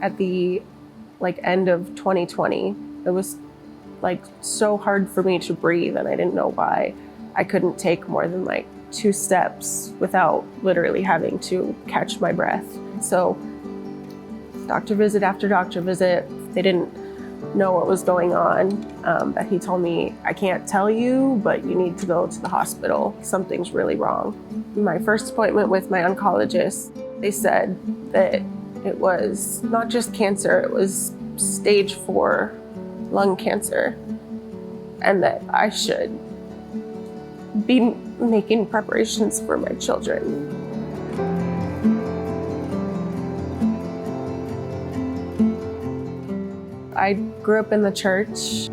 at the end of 2020. It was so hard for me to breathe, and I didn't know why. I couldn't take more than 2 steps without literally having to catch my breath. So doctor visit after doctor visit, they didn't know what was going on. But he told me, I can't tell you, but you need to go to the hospital. Something's really wrong. My first appointment with my oncologist, they said that it was not just cancer, it was stage 4 lung cancer, and that I should be making preparations for my children. I grew up in the church.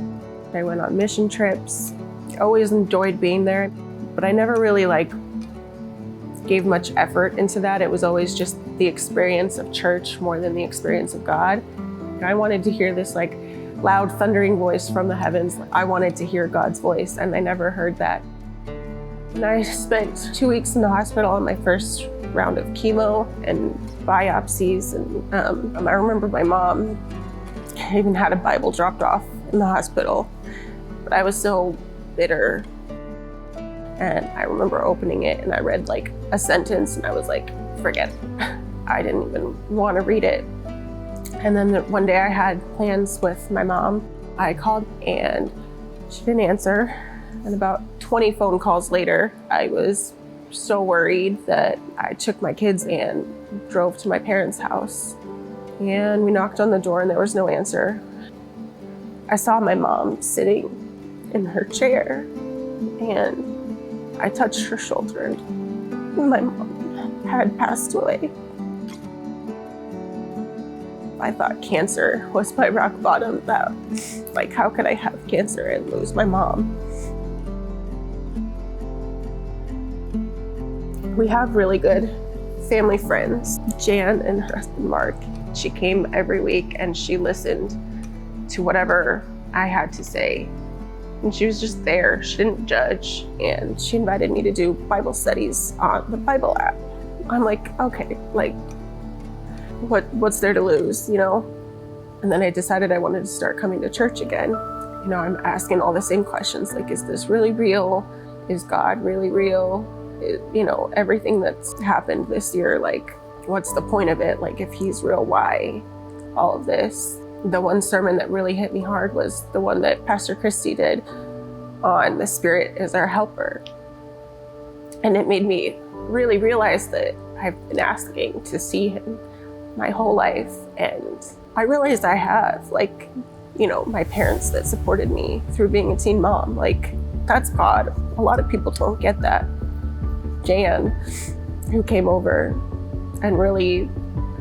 I went on mission trips. I always enjoyed being there, but I never really gave much effort into that. It was always just the experience of church more than the experience of God. I wanted to hear this loud thundering voice from the heavens. I wanted to hear God's voice, and I never heard that. And I spent 2 weeks in the hospital on my first round of chemo and biopsies. And I remember my mom even had a Bible dropped off in the hospital. But I was so bitter. And I remember opening it, and I read a sentence, and I was like, forget it. I didn't even want to read it. And then one day I had plans with my mom. I called and she didn't answer. And about 20 phone calls later, I was so worried that I took my kids and drove to my parents' house. And we knocked on the door and there was no answer. I saw my mom sitting in her chair and I touched her shoulder. My mom had passed away. I thought cancer was my rock bottom. That, how could I have cancer and lose my mom? We have really good family friends, Jan and her husband Mark. She came every week and she listened to whatever I had to say. And she was just there. She didn't judge. And she invited me to do Bible studies on the Bible app. I'm like, okay, what's there to lose, And then I decided I wanted to start coming to church again. I'm asking all the same questions, is this really real? Is God really real? Everything that's happened this year, what's the point of it? If he's real, why all of this? The one sermon that really hit me hard was the one that Pastor Christy did on the Spirit is our helper. And it made me really realize that I've been asking to see him my whole life. And I realized I have, my parents that supported me through being a teen mom, that's God. A lot of people don't get that. Jan, who came over and really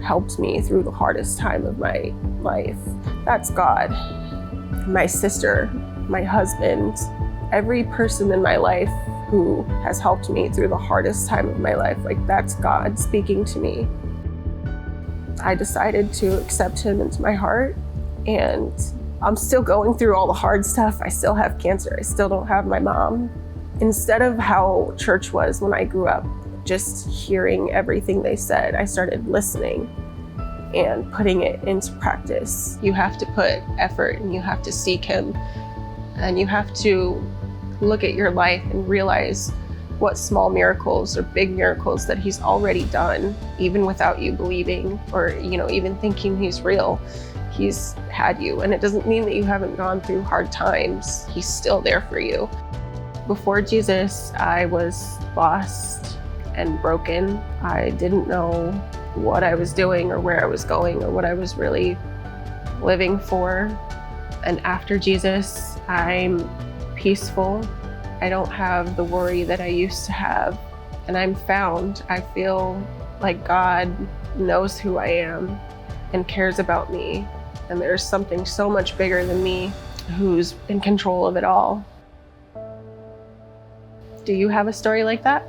helped me through the hardest time of my life, that's God. My sister, my husband, every person in my life who has helped me through the hardest time of my life, that's God speaking to me. I decided to accept him into my heart, and I'm still going through all the hard stuff. I still have cancer. I still don't have my mom. Instead of how church was when I grew up, just hearing everything they said, I started listening and putting it into practice. You have to put effort and you have to seek him, and you have to look at your life and realize what small miracles or big miracles that he's already done, even without you believing or even thinking he's real. He's had you, and it doesn't mean that you haven't gone through hard times. He's still there for you. Before Jesus, I was lost and broken. I didn't know what I was doing or where I was going or what I was really living for. And after Jesus, I'm peaceful. I don't have the worry that I used to have. And I'm found. I feel like God knows who I am and cares about me. And there's something so much bigger than me who's in control of it all. Do you have a story like that?